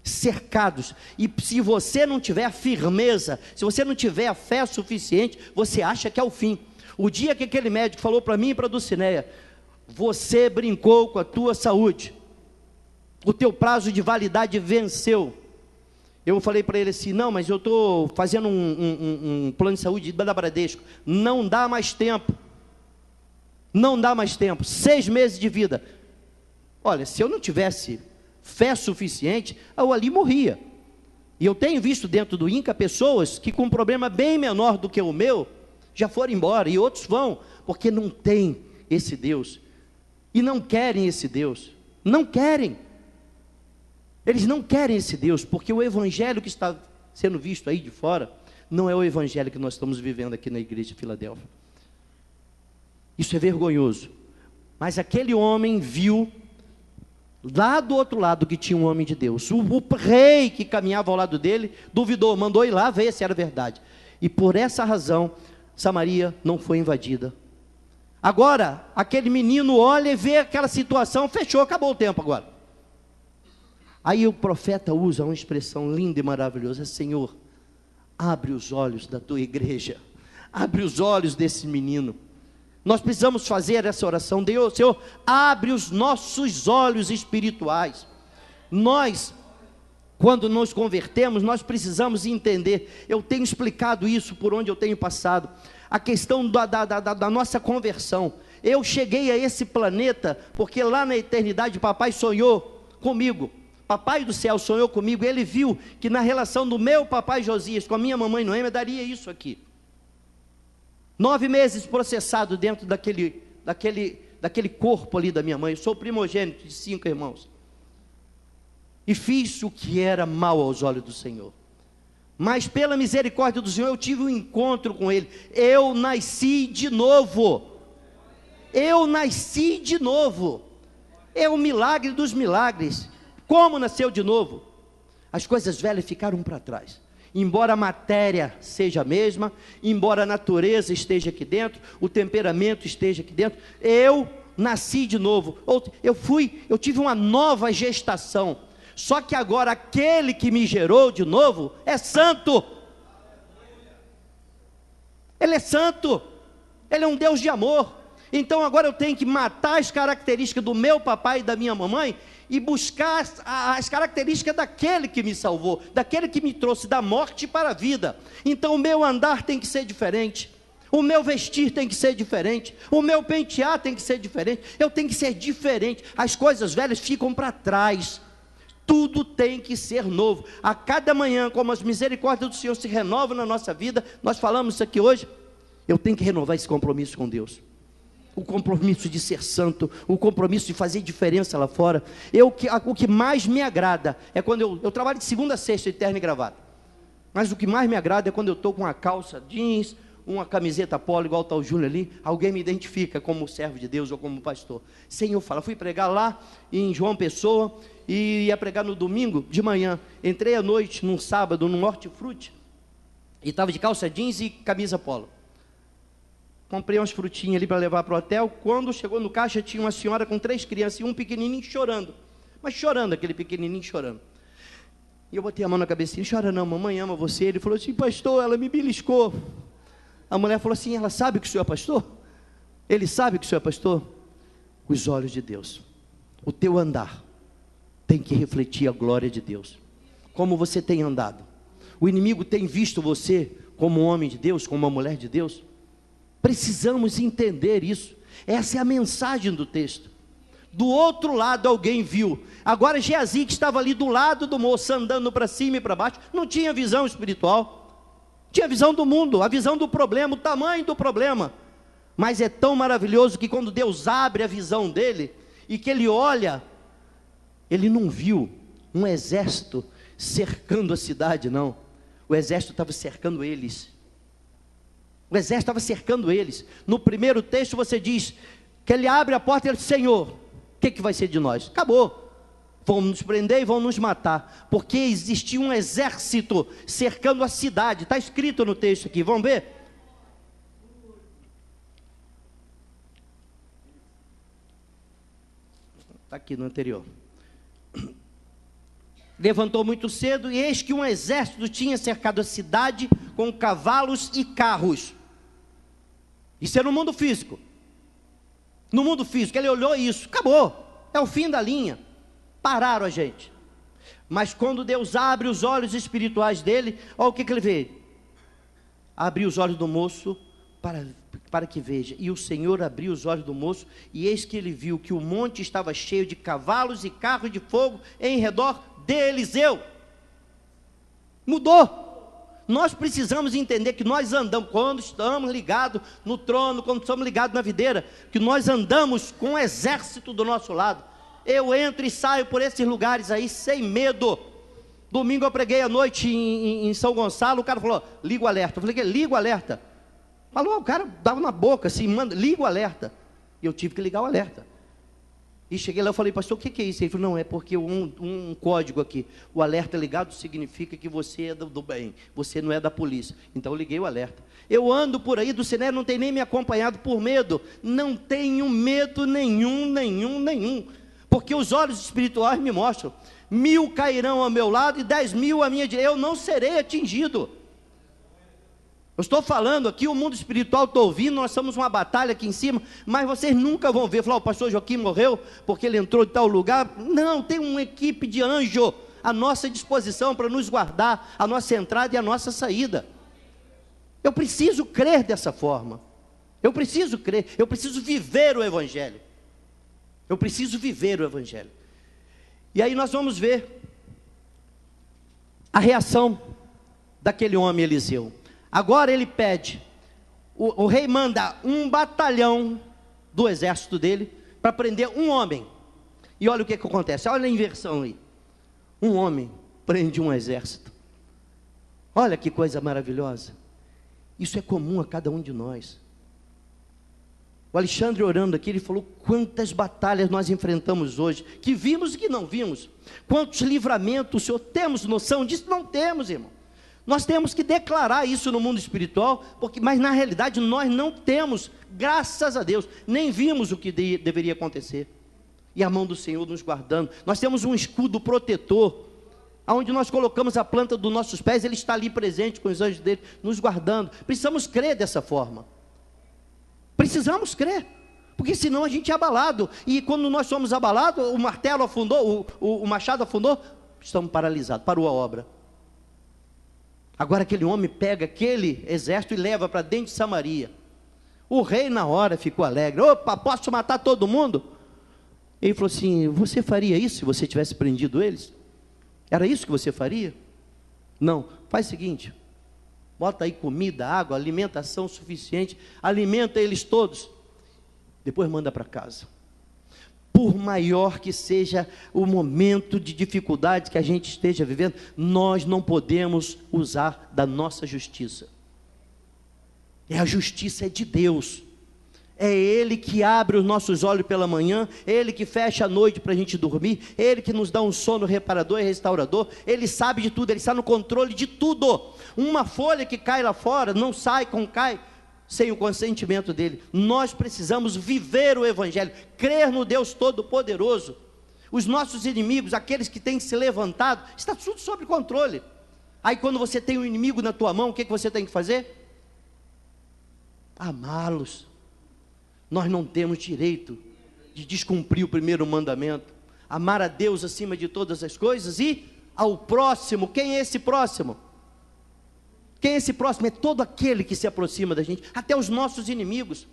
cercados, e se você não tiver a firmeza, se você não tiver a fé suficiente, você acha que é o fim. O dia que aquele médico falou para mim e para a Dulcineia, você brincou com a tua saúde, o teu prazo de validade venceu. Eu falei para ele assim, não, mas eu estou fazendo um plano de saúde da Bradesco, não dá mais tempo, 6 meses de vida. Olha, se eu não tivesse fé suficiente, eu ali morria. E eu tenho visto dentro do INCA pessoas que com um problema bem menor do que o meu, já foram embora, e outros vão, porque não tem esse Deus, e não querem esse Deus, não querem, eles não querem esse Deus, porque o evangelho que está sendo visto aí de fora, não é o evangelho que nós estamos vivendo aqui na igreja de Filadélfia. Isso é vergonhoso, mas aquele homem viu, lá do outro lado que tinha um homem de Deus, o rei que caminhava ao lado dele, duvidou, mandou ir lá ver se era verdade, e por essa razão, Samaria não foi invadida. Agora, aquele menino olha e vê aquela situação, fechou, acabou o tempo agora. Aí o profeta usa uma expressão linda e maravilhosa, Senhor, abre os olhos da tua igreja, abre os olhos desse menino. Nós precisamos fazer essa oração, Deus, Senhor, abre os nossos olhos espirituais. Nós, quando nos convertemos, nós precisamos entender, eu tenho explicado isso por onde eu tenho passado, a questão da nossa conversão. Eu cheguei a esse planeta, porque lá na eternidade, papai sonhou comigo, papai do céu sonhou comigo, ele viu que na relação do meu papai Josias, com a minha mamãe Noêmia, daria isso aqui. 9 meses processado dentro daquele corpo ali da minha mãe. Eu sou primogênito de 5 irmãos. E fiz o que era mal aos olhos do Senhor. Mas pela misericórdia do Senhor, eu tive um encontro com Ele. Eu nasci de novo. Eu nasci de novo. É o milagre dos milagres. Como nasceu de novo? As coisas velhas ficaram para trás. Embora a matéria seja a mesma, embora a natureza esteja aqui dentro, o temperamento esteja aqui dentro, eu nasci de novo, eu tive uma nova gestação, só que agora aquele que me gerou de novo é santo, Ele é santo, Ele é um Deus de amor. Então agora eu tenho que matar as características do meu papai e da minha mamãe, e buscar as características daquele que me salvou, daquele que me trouxe da morte para a vida. Então o meu andar tem que ser diferente, o meu vestir tem que ser diferente, o meu pentear tem que ser diferente, eu tenho que ser diferente, as coisas velhas ficam para trás, tudo tem que ser novo. A cada manhã, como as misericórdias do Senhor se renovam na nossa vida, nós falamos isso aqui hoje, eu tenho que renovar esse compromisso com Deus. O compromisso de ser santo, o compromisso de fazer diferença lá fora. O que mais me agrada é quando eu trabalho de segunda a sexta de terno e gravata, mas o que mais me agrada é quando eu estou com uma calça jeans, uma camiseta polo, igual está o Júnior ali, alguém me identifica como servo de Deus ou como pastor. Senhor fala, fui pregar lá em João Pessoa, e ia pregar no domingo de manhã, entrei à noite, num sábado, num hortifruti, E estava de calça jeans e camisa polo. Comprei umas frutinhas ali para levar para o hotel. Quando chegou no caixa, tinha uma senhora com 3 crianças e um pequenininho chorando. Mas chorando, aquele pequenininho chorando. E eu botei a mão na cabecinha: chora não, mamãe ama você. Ele falou assim: pastor, ela me beliscou. A mulher falou assim: ela sabe que o senhor é pastor? Ele sabe que o senhor é pastor? Os olhos de Deus, o teu andar tem que refletir a glória de Deus. Como você tem andado? O inimigo tem visto você como um homem de Deus, como uma mulher de Deus? Precisamos entender isso. Essa é a mensagem do texto. Do outro lado alguém viu. Agora Geazi, que estava ali do lado do moço, andando para cima e para baixo, não tinha visão espiritual, tinha visão do mundo, a visão do problema, o tamanho do problema. Mas é tão maravilhoso que quando Deus abre a visão dele, e que ele olha, ele não viu um exército cercando a cidade, não. O exército estava cercando eles. O exército estava cercando eles. No primeiro texto você diz que ele abre a porta e ele diz: Senhor, o que vai ser de nós? Acabou, vão nos prender e vão nos matar, porque existia um exército cercando a cidade. Está escrito no texto aqui, vamos ver? Está aqui no anterior. Levantou muito cedo, e eis que um exército tinha cercado a cidade com cavalos e carros. Isso é no mundo físico. No mundo físico, ele olhou isso, acabou, é o fim da linha, pararam a gente. Mas quando Deus abre os olhos espirituais dele, olha o que ele vê: abriu os olhos do moço para que veja. E o Senhor abriu os olhos do moço, e eis que ele viu que o monte estava cheio de cavalos e carros de fogo em redor de Eliseu. Mudou. Nós precisamos entender que nós andamos, quando estamos ligados no trono, quando estamos ligados na videira, que nós andamos com um exército do nosso lado. Eu entro e saio por esses lugares aí sem medo. Domingo eu preguei à noite em São Gonçalo. O cara falou: liga o alerta. Eu falei: que liga o alerta? Falou, o cara dava na boca assim: liga o alerta. E eu tive que ligar o alerta. E cheguei lá e falei: pastor, o que é isso? Ele falou: não, é porque um código aqui, o alerta ligado significa que você é do bem, você não é da polícia. Então eu liguei o alerta. Eu ando por aí do Sinédrio, não tem nem me acompanhado por medo. Não tenho medo nenhum. Porque os olhos espirituais me mostram: 1000 cairão ao meu lado e 10.000 à minha direita, eu não serei atingido. Eu estou falando aqui, o mundo espiritual está ouvindo, nós estamos uma batalha aqui em cima, mas vocês nunca vão ver, falar: o pastor Joaquim morreu porque ele entrou de tal lugar. Não, tem uma equipe de anjo à nossa disposição para nos guardar, a nossa entrada e a nossa saída. Eu preciso crer dessa forma, eu preciso crer, eu preciso viver o Evangelho, eu preciso viver o Evangelho. E aí nós vamos ver a reação daquele homem Eliseu. Agora ele pede, o rei manda um batalhão do exército dele para prender um homem. E olha o que acontece, olha a inversão aí. Um homem prende um exército. Olha que coisa maravilhosa. Isso é comum a cada um de nós. O Alexandre orando aqui, ele falou: quantas batalhas nós enfrentamos hoje, que vimos e que não vimos. Quantos livramentos, o senhor temos noção disso? Não temos, irmão. Nós temos que declarar isso no mundo espiritual, mas na realidade nós não temos, graças a Deus, nem vimos o que deveria acontecer. E a mão do Senhor nos guardando. Nós temos um escudo protetor, aonde nós colocamos a planta dos nossos pés, ele está ali presente com os anjos dele, nos guardando. Precisamos crer dessa forma. Precisamos crer, porque senão a gente é abalado. E quando nós somos abalados, o martelo afundou, o machado afundou, estamos paralisados, parou a obra. Agora aquele homem pega aquele exército e leva para dentro de Samaria. O rei na hora ficou alegre: opa, posso matar todo mundo? Ele falou assim: você faria isso se você tivesse prendido eles? Era isso que você faria? Não, faz o seguinte, bota aí comida, água, alimentação suficiente, alimenta eles todos, depois manda para casa. Por maior que seja o momento de dificuldade que a gente esteja vivendo, nós não podemos usar da nossa justiça. A justiça é de Deus. É Ele que abre os nossos olhos pela manhã, é Ele que fecha a noite para a gente dormir, é Ele que nos dá um sono reparador e restaurador. Ele sabe de tudo, Ele está no controle de tudo. Uma folha que cai lá fora, não sai, cai sem o consentimento dEle. Nós precisamos viver o Evangelho, crer no Deus Todo-Poderoso. Os nossos inimigos, aqueles que têm se levantado, está tudo sob controle. Aí quando você tem um inimigo na tua mão, o que você tem que fazer? Amá-los. Nós não temos direito de descumprir o primeiro mandamento, amar a Deus acima de todas as coisas e ao próximo. Quem é esse próximo? Quem é esse próximo? É todo aquele que se aproxima da gente, até os nossos inimigos.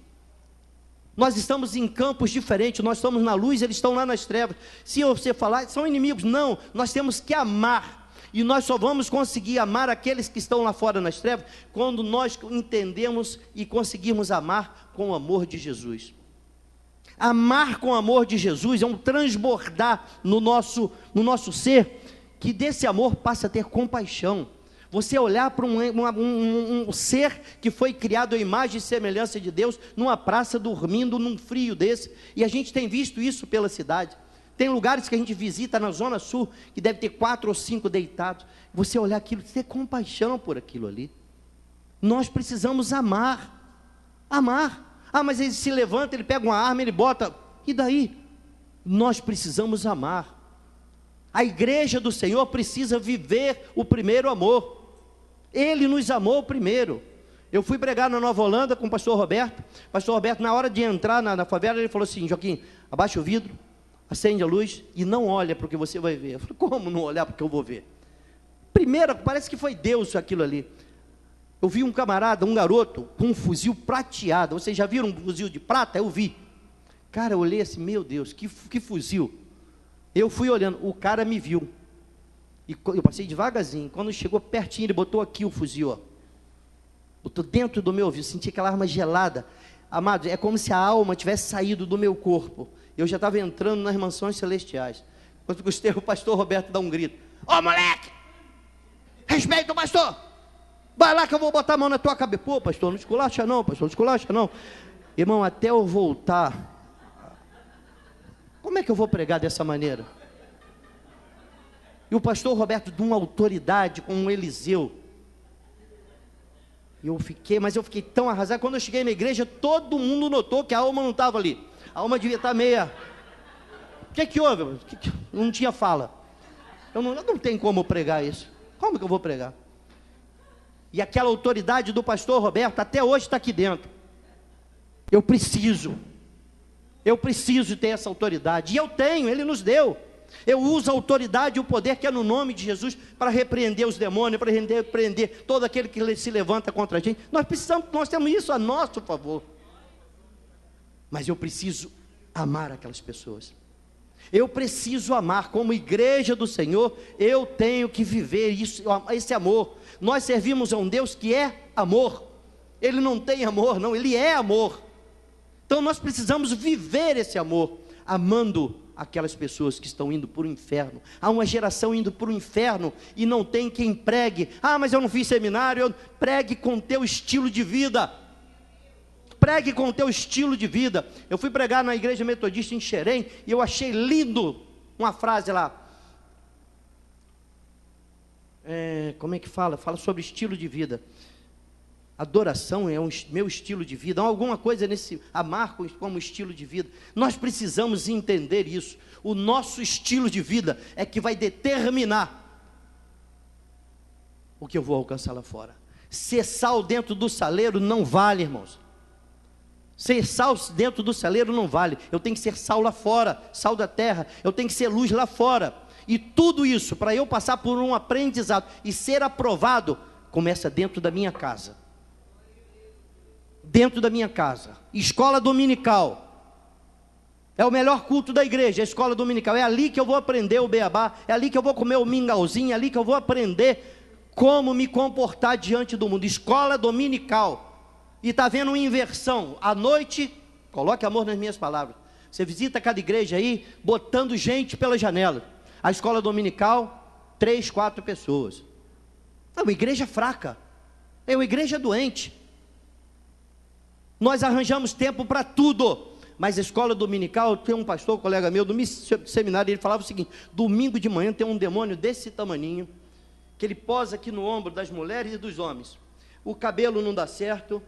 Nós estamos em campos diferentes, nós estamos na luz, eles estão lá nas trevas. Se você falar, são inimigos, não, nós temos que amar. E nós só vamos conseguir amar aqueles que estão lá fora nas trevas, quando nós entendemos e conseguirmos amar com o amor de Jesus. Amar com o amor de Jesus é um transbordar no nosso ser, que desse amor passa a ter compaixão. Você olhar para um ser que foi criado à imagem e semelhança de Deus, numa praça dormindo num frio desse, e a gente tem visto isso pela cidade. Tem lugares que a gente visita na Zona Sul, que deve ter 4 ou 5 deitados. Você olhar aquilo, ter compaixão por aquilo ali. Nós precisamos amar. Amar. Ah, mas ele se levanta, ele pega uma arma, ele bota. E daí? Nós precisamos amar. A igreja do Senhor precisa viver o primeiro amor. Ele nos amou primeiro. Eu fui pregar na Nova Holanda com o pastor Roberto. Pastor Roberto, na hora de entrar na favela, ele falou assim: Joaquim, abaixa o vidro, acende a luz e não olha para o que você vai ver. Eu falei: como não olhar para o que eu vou ver? Primeiro, parece que foi Deus aquilo ali. Eu vi um camarada, um garoto, com um fuzil prateado. Vocês já viram um fuzil de prata? Eu vi. Cara, eu olhei assim: meu Deus, que fuzil. Eu fui olhando, o cara me viu. E eu passei devagarzinho. Quando chegou pertinho, ele botou aqui o fuzil, ó. Botou dentro do meu ouvido, senti aquela arma gelada. Amado, é como se a alma tivesse saído do meu corpo. Eu já estava entrando nas mansões celestiais. Quando o pastor Roberto dá um grito: ô moleque, respeita o pastor, vai lá que eu vou botar a mão na tua cabeça. Pô, pastor, não esculacha não, pastor, não esculacha não. Irmão, até eu voltar, como é que eu vou pregar dessa maneira? E o pastor Roberto, de uma autoridade como Eliseu, eu fiquei tão arrasado. Quando eu cheguei na igreja, todo mundo notou que a alma não estava ali. A alma devia estar meia. O que houve? Não tinha fala. Eu não tenho como pregar isso. Como que eu vou pregar? E aquela autoridade do pastor Roberto até hoje está aqui dentro. Eu preciso ter essa autoridade. E eu tenho, ele nos deu. Eu uso a autoridade e o poder que é no nome de Jesus para repreender os demônios, para repreender todo aquele que se levanta contra a gente. Nós temos isso a nosso favor. Mas eu preciso amar aquelas pessoas. Eu preciso amar, como igreja do Senhor, eu tenho que viver isso, esse amor. Nós servimos a um Deus que é amor. Ele não tem amor, não, Ele é amor. Então nós precisamos viver esse amor, amando aquelas pessoas que estão indo para o inferno. Há uma geração indo para o inferno e não tem quem pregue. Ah, mas eu não fiz seminário. Pregue com teu estilo de vida. Pregue com o teu estilo de vida. Eu fui pregar na igreja metodista em Xerém e eu achei lindo uma frase lá. Como é que fala? Fala sobre estilo de vida. Adoração é meu estilo de vida. Alguma coisa nesse amar como estilo de vida. Nós precisamos entender isso. O nosso estilo de vida é que vai determinar o que eu vou alcançar lá fora. Ser sal dentro do saleiro não vale, irmãos. Ser sal dentro do saleiro não vale. Eu tenho que ser sal lá fora, sal da terra. Eu tenho que ser luz lá fora. E tudo isso, para eu passar por um aprendizado e ser aprovado, começa dentro da minha casa. Dentro da minha casa. Escola dominical. É o melhor culto da igreja, a escola dominical. É ali que eu vou aprender o beabá. É ali que eu vou comer o mingauzinho. É ali que eu vou aprender como me comportar diante do mundo. Escola dominical. E está havendo uma inversão. À noite, coloque amor nas minhas palavras. Você visita cada igreja aí, botando gente pela janela. A escola dominical, 3, 4 pessoas. É uma igreja fraca. É uma igreja doente. Nós arranjamos tempo para tudo, mas a escola dominical, tem um pastor, colega meu, do seminário, ele falava o seguinte: domingo de manhã tem um demônio desse tamaninho, que ele posa aqui no ombro das mulheres e dos homens, o cabelo não dá certo,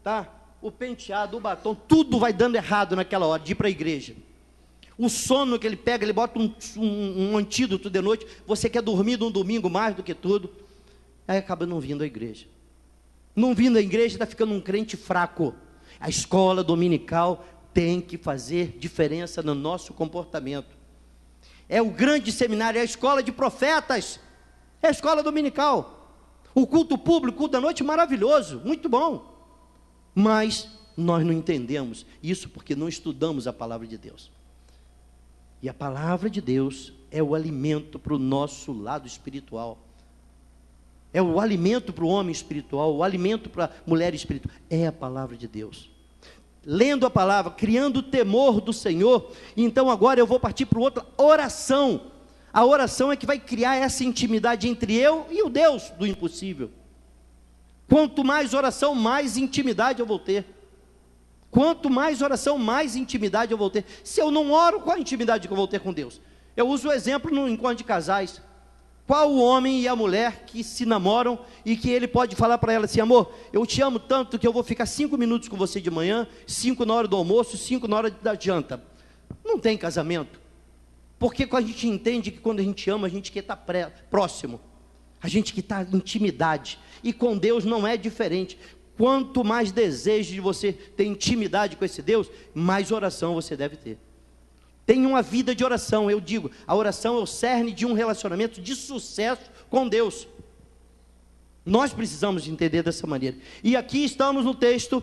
tá? O penteado, o batom, tudo vai dando errado naquela hora de ir para a igreja. O sono que ele pega, ele bota um antídoto de noite, você quer dormir no domingo mais do que tudo, aí acaba não vindo à igreja. Não vindo à igreja, está ficando um crente fraco. A escola dominical tem que fazer diferença no nosso comportamento. É o grande seminário, é a escola de profetas, é a escola dominical. O culto público, o culto da noite, maravilhoso, muito bom. Mas nós não entendemos isso porque não estudamos a palavra de Deus. E a palavra de Deus é o alimento para o nosso lado espiritual. É o alimento para o homem espiritual, o alimento para a mulher espiritual. É a palavra de Deus. Lendo a palavra, criando o temor do Senhor. Então agora eu vou partir para outra oração. A oração é que vai criar essa intimidade entre eu e o Deus do impossível. Quanto mais oração, mais intimidade eu vou ter. Quanto mais oração, mais intimidade eu vou ter. Se eu não oro, qual a intimidade que eu vou ter com Deus? Eu uso o exemplo no encontro de casais. Qual o homem e a mulher que se namoram e que ele pode falar para ela assim: amor, eu te amo tanto que eu vou ficar 5 minutos com você de manhã, 5 na hora do almoço, 5 na hora da janta. Não tem casamento. Porque a gente entende que quando a gente ama, a gente quer estar próximo. A gente quer estar em intimidade. E com Deus não é diferente. Quanto mais desejo de você ter intimidade com esse Deus, mais oração você deve ter. Tenha uma vida de oração. Eu digo, a oração é o cerne de um relacionamento de sucesso com Deus. Nós precisamos entender dessa maneira. E aqui estamos no texto,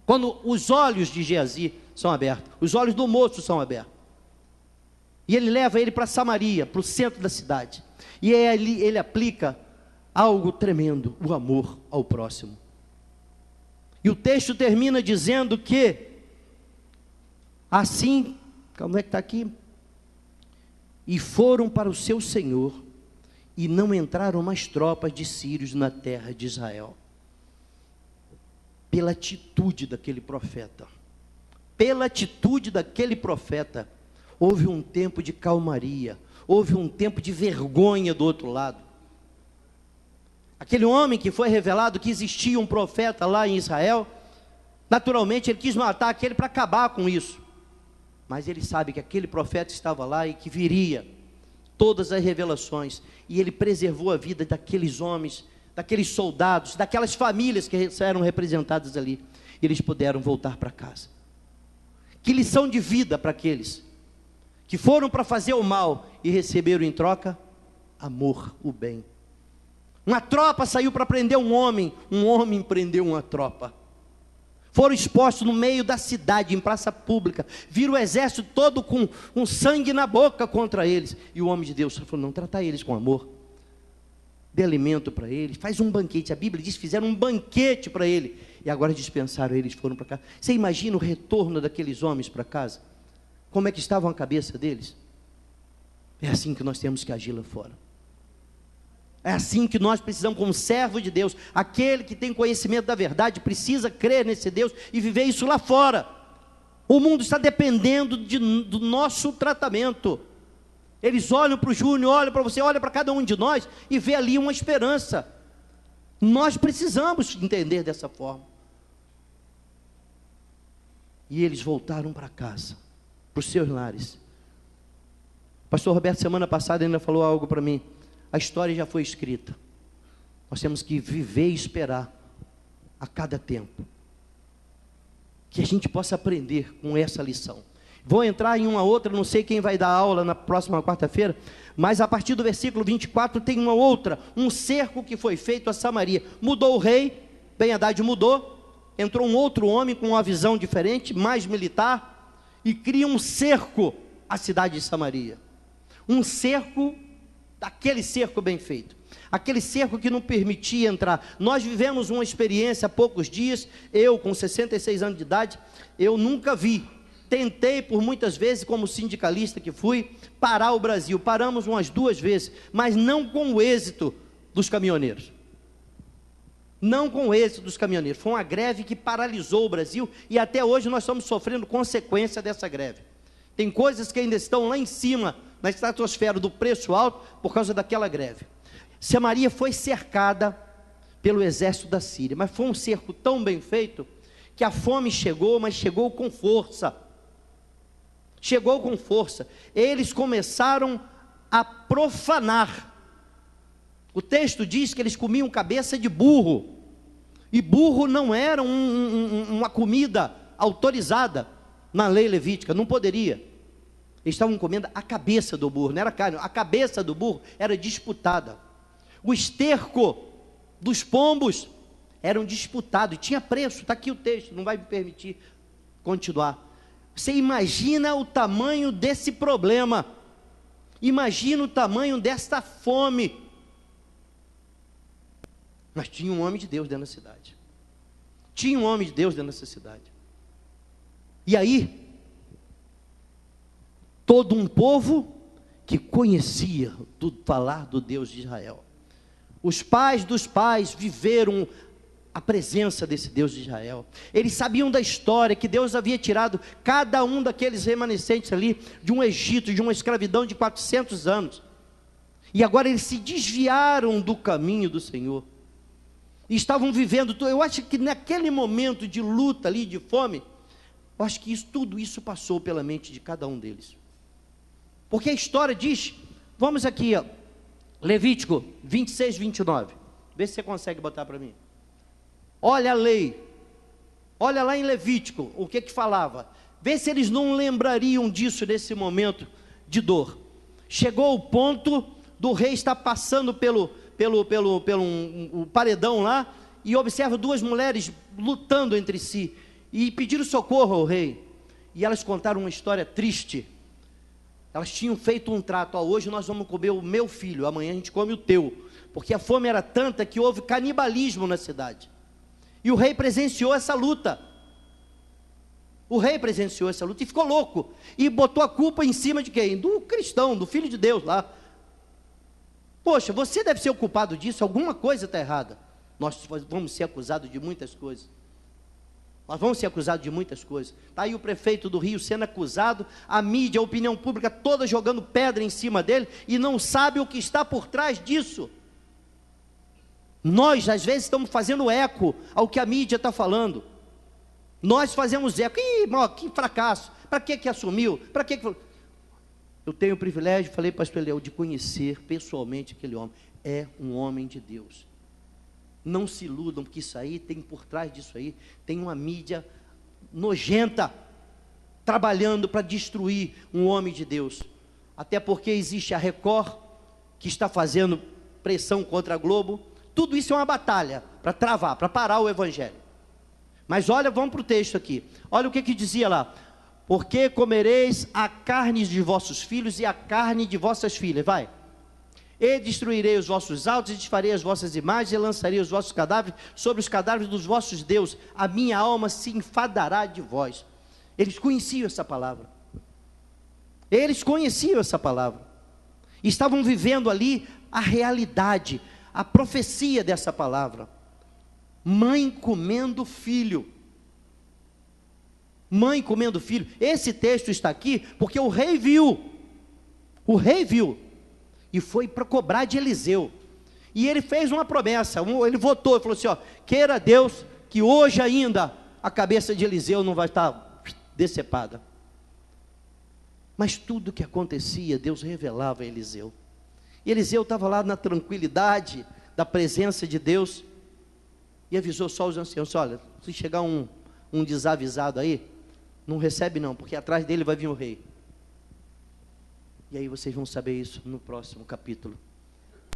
quando os olhos de Geazi são abertos, os olhos do moço são abertos. E ele leva ele para Samaria, para o centro da cidade. E ele aplica algo tremendo, o amor ao próximo. E o texto termina dizendo que, assim, como é que está aqui? E foram para o seu senhor, e não entraram mais tropas de sírios na terra de Israel. Pela atitude daquele profeta, houve um tempo de calmaria, houve um tempo de vergonha do outro lado. Aquele homem que foi revelado que existia um profeta lá em Israel, naturalmente ele quis matar aquele para acabar com isso. Mas ele sabe que aquele profeta estava lá e que viria todas as revelações. E ele preservou a vida daqueles homens, daqueles soldados, daquelas famílias que eram representadas ali. E eles puderam voltar para casa. Que lição de vida para aqueles que foram para fazer o mal e receberam em troca amor, o bem. Uma tropa saiu para prender um homem prendeu uma tropa. Foram expostos no meio da cidade, em praça pública, viram o exército todo com sangue na boca contra eles, e o homem de Deus falou: não, tratar eles com amor, dê alimento para eles, faz um banquete. A Bíblia diz que fizeram um banquete para ele, e agora dispensaram eles, foram para casa. Você imagina o retorno daqueles homens para casa? Como é que estavam a cabeça deles? É assim que nós temos que agir lá fora. É assim que nós precisamos, como servo de Deus. Aquele que tem conhecimento da verdade precisa crer nesse Deus e viver isso lá fora. O mundo está dependendo do nosso tratamento. Eles olham para o Júnior, olham para você, olham para cada um de nós e vê ali uma esperança. Nós precisamos entender dessa forma. E eles voltaram para casa, para os seus lares. O pastor Roberto, semana passada, ainda falou algo para mim. A história já foi escrita. Nós temos que viver e esperar a cada tempo. Que a gente possa aprender com essa lição. Vou entrar em uma outra, não sei quem vai dar aula na próxima quarta-feira, mas a partir do versículo 24 tem uma outra, um cerco que foi feito a Samaria. Mudou o rei, Ben-Hadad mudou, entrou um outro homem com uma visão diferente, mais militar, e cria um cerco à cidade de Samaria. Um cerco, aquele cerco bem feito, aquele cerco que não permitia entrar. Nós vivemos uma experiência há poucos dias, eu com 66 anos de idade, eu nunca vi, tentei por muitas vezes, como sindicalista que fui, parar o Brasil, paramos umas 2 vezes, mas não com o êxito dos caminhoneiros. não com esse dos caminhoneiros. Foi uma greve que paralisou o Brasil e até hoje nós estamos sofrendo consequência dessa greve. Tem coisas que ainda estão lá em cima, na estratosfera do preço alto, por causa daquela greve. Samaria foi cercada pelo exército da Síria, mas foi um cerco tão bem feito, que a fome chegou, mas chegou com força. Chegou com força. Eles começaram a profanar. O texto diz que eles comiam cabeça de burro, e burro não era uma comida autorizada na lei levítica, não poderia. Eles estavam comendo a cabeça do burro, não era carne, a cabeça do burro era disputada. O esterco dos pombos eram disputados, tinha preço, está aqui o texto, não vai me permitir continuar. Você imagina o tamanho desse problema, imagina o tamanho desta fome. Mas tinha um homem de Deus dentro da cidade, tinha um homem de Deus dentro dessa cidade, e aí, todo um povo que conhecia falar do Deus de Israel, os pais dos pais viveram a presença desse Deus de Israel, eles sabiam da história, que Deus havia tirado cada um daqueles remanescentes ali, de um Egito, de uma escravidão de 400 anos, e agora eles se desviaram do caminho do Senhor, e estavam vivendo, eu acho que naquele momento de luta ali, de fome, eu acho que tudo isso passou pela mente de cada um deles, porque a história diz, vamos aqui, ó, Levítico 26, 29, vê se você consegue botar para mim, olha a lei, olha lá em Levítico, o que falava, vê se eles não lembrariam disso nesse momento de dor. Chegou o ponto do rei estar passando pelo paredão lá, e observa duas mulheres lutando entre si, e pediram socorro ao rei, e elas contaram uma história triste. Elas tinham feito um trato, hoje nós vamos comer o meu filho, amanhã a gente come o teu, porque a fome era tanta que houve canibalismo na cidade, e o rei presenciou essa luta, e ficou louco, e botou a culpa em cima de quem? Do cristão, do filho de Deus lá. Poxa, você deve ser o culpado disso, alguma coisa está errada. Nós vamos ser acusados de muitas coisas, está aí o prefeito do Rio sendo acusado, a mídia, a opinião pública toda jogando pedra em cima dele, e não sabe o que está por trás disso. Nós às vezes estamos fazendo eco ao que a mídia está falando, nós fazemos eco, que fracasso, para que assumiu, para que... Eu tenho o privilégio, falei para o pastor Leão, de conhecer pessoalmente aquele homem, é um homem de Deus. Não se iludam, porque isso aí, tem por trás disso aí, tem uma mídia nojenta, trabalhando para destruir um homem de Deus, até porque existe a Record, que está fazendo pressão contra a Globo, tudo isso é uma batalha, para travar, para parar o Evangelho. Mas olha, vamos para o texto aqui, olha o que dizia lá, porque comereis a carne de vossos filhos e a carne de vossas filhas, vai, e destruirei os vossos altos, e desfarei as vossas imagens, e lançarei os vossos cadáveres sobre os cadáveres dos vossos deuses, a minha alma se enfadará de vós. Eles conheciam essa palavra, estavam vivendo ali a realidade, a profecia dessa palavra. Mãe comendo filho, esse texto está aqui, porque o rei viu, e foi para cobrar de Eliseu, e ele fez uma promessa, ele votou, ele falou assim, queira Deus, que hoje ainda, a cabeça de Eliseu não vai estar decepada, mas tudo que acontecia, Deus revelava a Eliseu, e Eliseu estava lá na tranquilidade, da presença de Deus, e avisou só os anciãos, olha, se chegar um desavisado aí, não recebe não, porque atrás dele vai vir o rei. E aí vocês vão saber isso no próximo capítulo.